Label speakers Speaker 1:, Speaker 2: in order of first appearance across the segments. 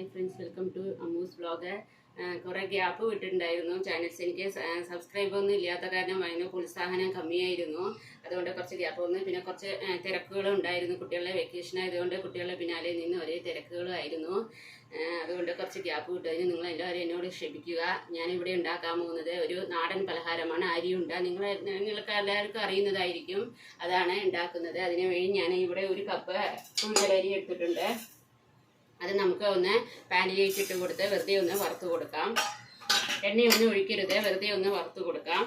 Speaker 1: Hi friends, welcome to Ammu's vlog. കുറേ gap വിട്ടിട്ടുണ്ടായിരുന്നു. Channels എനിക്ക് സബ്സ്ക്രൈബ് ഒന്നും ഇല്ലാത്ത കാരണം അതിന് പ്രോത്സാഹനം കമ്മിയായിരുന്നു. അതുകൊണ്ട് കുറച്ച് ഗ്യാപ്പ് വന്നു. പിന്നെ കുറച്ച് തിരക്കുകളും ഉണ്ടായിരുന്നു. കുട്ടികളുടെ വെക്കേഷൻ ആയതുകൊണ്ട് കുട്ടികളുടെ പിന്നാലെ നിന്ന് ഒരേ തിരക്കുകളായിരുന്നു. അതുകൊണ്ട് കുറച്ച് ഗ്യാപ്പ് വിട്ടതിന് നിങ്ങൾ എല്ലാവരും എന്നോട് ക്ഷമിക്കുക. ഞാനിവിടെ ഉണ്ടാക്കാൻ പോകുന്നത് ഒരു നാടൻ പലഹാരമാണ്, അരിയുണ്ട. നിങ്ങൾക്ക് എല്ലാവർക്കും അറിയുന്നതായിരിക്കും. അതാണ് ഉണ്ടാക്കുന്നത്. അതിനു വേണ്ടി ഞാൻ ഇവിടെ ഒരു കപ്പ് പുഴുങ്ങലരി എടുത്തിട്ടുണ്ട്. അത് നമുക്ക് ഒന്ന് പാനിലേക്ക് ഇട്ട് കൊടുത്ത് വെറുതെ ഒന്ന് വറുത്ത് കൊടുക്കാം. എണ്ണയൊന്നും ഒഴിക്കരുത്, വെറുതെ ഒന്ന് വറുത്ത് കൊടുക്കാം.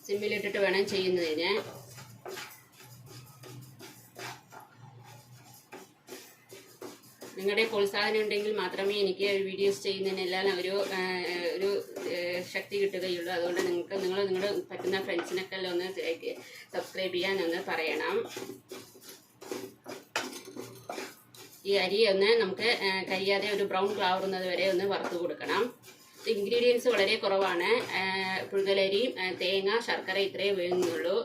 Speaker 1: സിമ്മിലിട്ടിട്ട് വേണം ചെയ്യുന്നതിന്. നിങ്ങളുടെ പ്രോത്സാഹനം ഉണ്ടെങ്കിൽ മാത്രമേ എനിക്ക് വീഡിയോസ് ചെയ്യുന്നതിനെല്ലാം ഒരു ശക്തി കിട്ടുകയുള്ളൂ. അതുകൊണ്ട് നിങ്ങളുടെ പറ്റുന്ന ഫ്രണ്ട്സിനൊക്കെ എല്ലാം ഒന്ന് സബ്സ്ക്രൈബ് ചെയ്യാനൊന്ന് പറയണം. ഈ അരി ഒന്ന് നമുക്ക് കരിയാതെ ഒരു ബ്രൗൺ കളറുന്നത് വരെ ഒന്ന് വറുത്ത് കൊടുക്കണം. ഇൻഗ്രീഡിയൻസ് വളരെ കുറവാണ്. പുഴുങ്ങലരി, തേങ്ങ, ശർക്കര ഇത്രയേ വേണ്ടുന്നുള്ളൂ.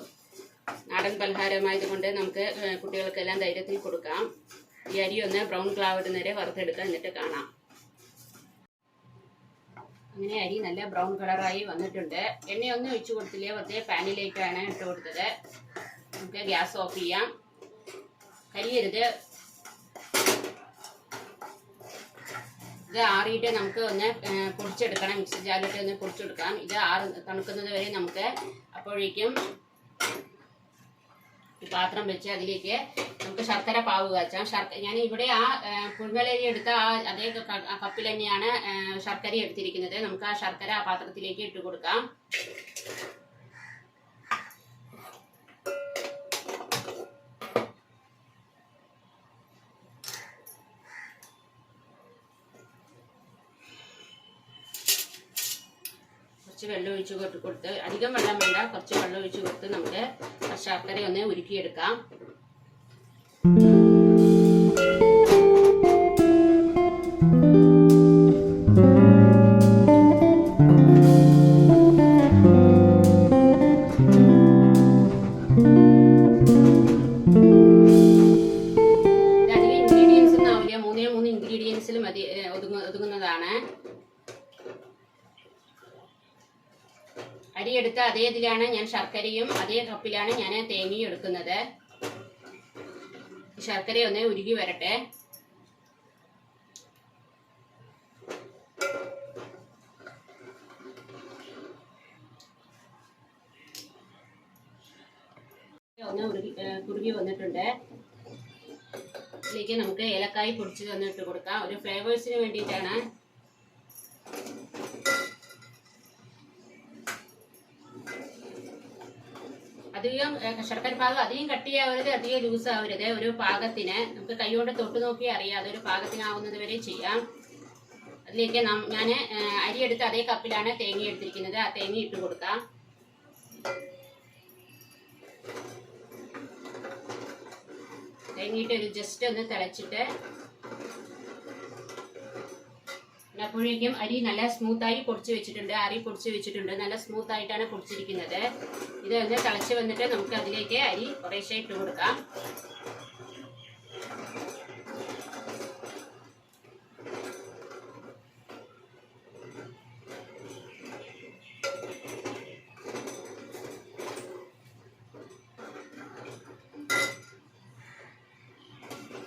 Speaker 1: നാടൻ പലഹാരമായതുകൊണ്ട് നമുക്ക് കുട്ടികൾക്കെല്ലാം ധൈര്യത്തിൽ കൊടുക്കാം. ഈ അരി ഒന്ന് ബ്രൗൺ കളർ വരെ വറുത്തെടുക്കാം, എന്നിട്ട് കാണാം. അങ്ങനെ അരി നല്ല ബ്രൗൺ കളറായി വന്നിട്ടുണ്ട്. എണ്ണയൊന്നും ഒഴിച്ചു കൊടുത്തില്ല, വെറുതെ പാനിലേക്കാണ് ഇട്ട് കൊടുത്തത്. നമുക്ക് ഗ്യാസ് ഓഫ് ചെയ്യാം. കരിയരുത്. ഇത് ആറിയിട്ട് നമുക്ക് ഒന്ന് പൊടിച്ചെടുക്കണം. മിക്സി ജാറിലിട്ട് ഒന്ന് പൊടിച്ചെടുക്കാം. ഇത് തണുക്കുന്നത് വരെ നമുക്ക് അപ്പോഴേക്കും പാത്രം വെച്ച് അതിലേക്ക് നമുക്ക് ശർക്കര പാവ് കാച്ചാം. ഞാൻ ഇവിടെ ആ പുഴുങ്ങലരി എടുത്ത അതേ കപ്പിൽ തന്നെയാണ് ശർക്കര എടുത്തിരിക്കുന്നത്. നമുക്ക് ആ ശർക്കര ആ പാത്രത്തിലേക്ക് ഇട്ട് കൊടുക്കാം. കുറച്ച് വെള്ളം ഒഴിച്ച് കൊടുത്ത്, അധികം വെള്ളം വേണ്ട, കുറച്ച് വെള്ളം ഒഴിച്ച് കൊടുത്ത് നമുക്ക് ശർക്കര ഒന്ന് ഉരുക്കിയെടുക്കാം. അധികം ഇൻഗ്രീഡിയൻസ് ഒന്നും ആവില്ല, 3 ഇൻഗ്രീഡിയൻസിൽ മതി ഒതുങ്ങുന്നതാണ്. അരി എടുത്ത അതേ ഇതിലാണ് ഞാൻ ശർക്കരയും, അതേ കപ്പിലാണ് ഞാൻ തേങ്ങയും എടുക്കുന്നത്. ശർക്കര ഒന്ന് ഉരുകി വരട്ടെ. ഒന്ന് കുറുകി വന്നിട്ടുണ്ട്. ഇതിലേക്ക് നമുക്ക് ഏലക്കായ് പൊടിച്ച് തന്നിട്ട് കൊടുക്കാം. ഒരു ഫ്ലേവേഴ്സിന് വേണ്ടിയിട്ടാണ്. അധികം ശർക്കര പാകം അധികം കട്ടിയാവരുത്, അധികം ലൂസ് ആവരുത്. ഒരു പാകത്തിന് നമുക്ക് കൈകൊണ്ട് തൊട്ട് നോക്കി അറിയാം. അതൊരു പാകത്തിനാവുന്നത് വരെ ചെയ്യാം. അതിലേക്ക് ഞാൻ അരി എടുത്ത് അതേ കപ്പിലാണ് തേങ്ങ എടുത്തിരിക്കുന്നത്. ആ തേങ്ങ ഇട്ട് കൊടുക്കാം. തേങ്ങയിട്ട് ഒരു ജസ്റ്റ് ഒന്ന് തിളച്ചിട്ട്, അപ്പോഴേക്കും അരി നല്ല സ്മൂത്തായി പൊടിച്ച് വെച്ചിട്ടുണ്ട്. അരി പൊടിച്ച് വെച്ചിട്ടുണ്ട്, നല്ല സ്മൂത്തായിട്ടാണ് പൊടിച്ചിരിക്കുന്നത്. ഇത് ഒന്ന് തിളച്ച് വന്നിട്ട് നമുക്ക് അതിലേക്ക് അരി കുറേശ്ശെ ഇട്ട് കൊടുക്കാം.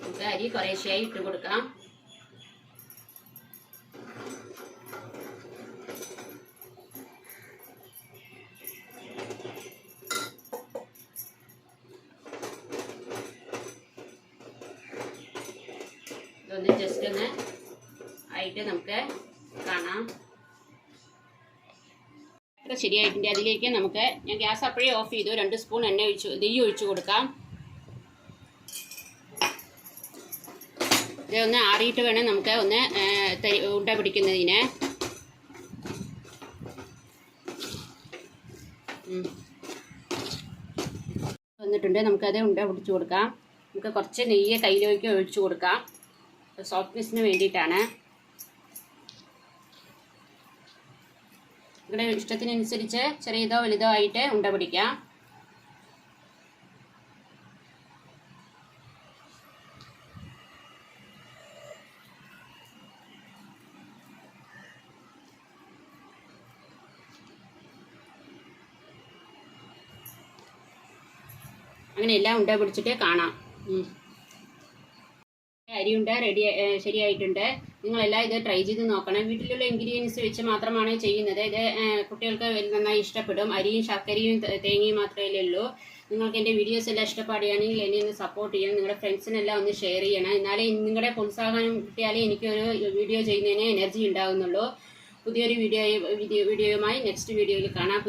Speaker 1: നമുക്ക് അരി കുറേശ്ശെയായി ഇട്ട് കൊടുക്കാം. ഇതൊന്ന് ജസ്റ്റ് ഒന്ന് ആയിട്ട് നമുക്ക് കാണാം. ശരിയായിട്ടുണ്ട്. അതിലേക്ക് നമുക്ക് ഞാൻ ഗ്യാസ് അപ്പോഴേ ഓഫ് ചെയ്തു. 2 സ്പൂൺ നെയ്യ് ഒഴിച്ചു കൊടുക്കാം. ഇതൊന്ന് ആറിയിട്ട് വേണം നമുക്ക് ഒന്ന് ഉണ്ട പിടിക്കുന്നതിന്. വന്നിട്ടുണ്ട്. നമുക്കത് ഉണ്ട പിടിച്ചു കൊടുക്കാം. നമുക്ക് കുറച്ച് നെയ്യ് കയ്യിലേക്ക് ഒഴിച്ചു കൊടുക്കാം. സോഫ്റ്റ്നെസ്സിന് വേണ്ടിയിട്ടാണ്. നിങ്ങളുടെ ഇഷ്ടത്തിനനുസരിച്ച് ചെറിയതോ വലുതോ ആയിട്ട് ഉണ്ട പിടിക്കാം. അങ്ങനെ എല്ലാം ഉണ്ട പിടിച്ചിട്ട് കാണാം. അരിയുണ്ട റെഡി ശരിയായിട്ടുണ്ട്. നിങ്ങളെല്ലാം ഇത് ട്രൈ ചെയ്ത് നോക്കണം. വീട്ടിലുള്ള ഇൻഗ്രീഡിയൻസ് വെച്ച് മാത്രമാണ് ചെയ്യുന്നത്. ഇത് കുട്ടികൾക്ക് നന്നായി ഇഷ്ടപ്പെടും. അരിയും ശർക്കരയും തേങ്ങയും മാത്രമേ ഉള്ളൂ. നിങ്ങൾക്ക് എൻ്റെ വീഡിയോസ് എല്ലാം ഇഷ്ടപ്പെടുകയാണെങ്കിൽ എന്നെ ഒന്ന് സപ്പോർട്ട് ചെയ്യണം. നിങ്ങളുടെ ഫ്രണ്ട്സിനെല്ലാം ഒന്ന് ഷെയർ ചെയ്യണം. എന്നാലേ നിങ്ങളുടെ പ്രോത്സാഹനം കിട്ടിയാലേ എനിക്കൊരു വീഡിയോ ചെയ്യുന്നതിന് എനർജി ഉണ്ടാകുന്നുള്ളൂ. പുതിയൊരു വീഡിയോയുമായി നെക്സ്റ്റ് വീഡിയോയിൽ കാണാം.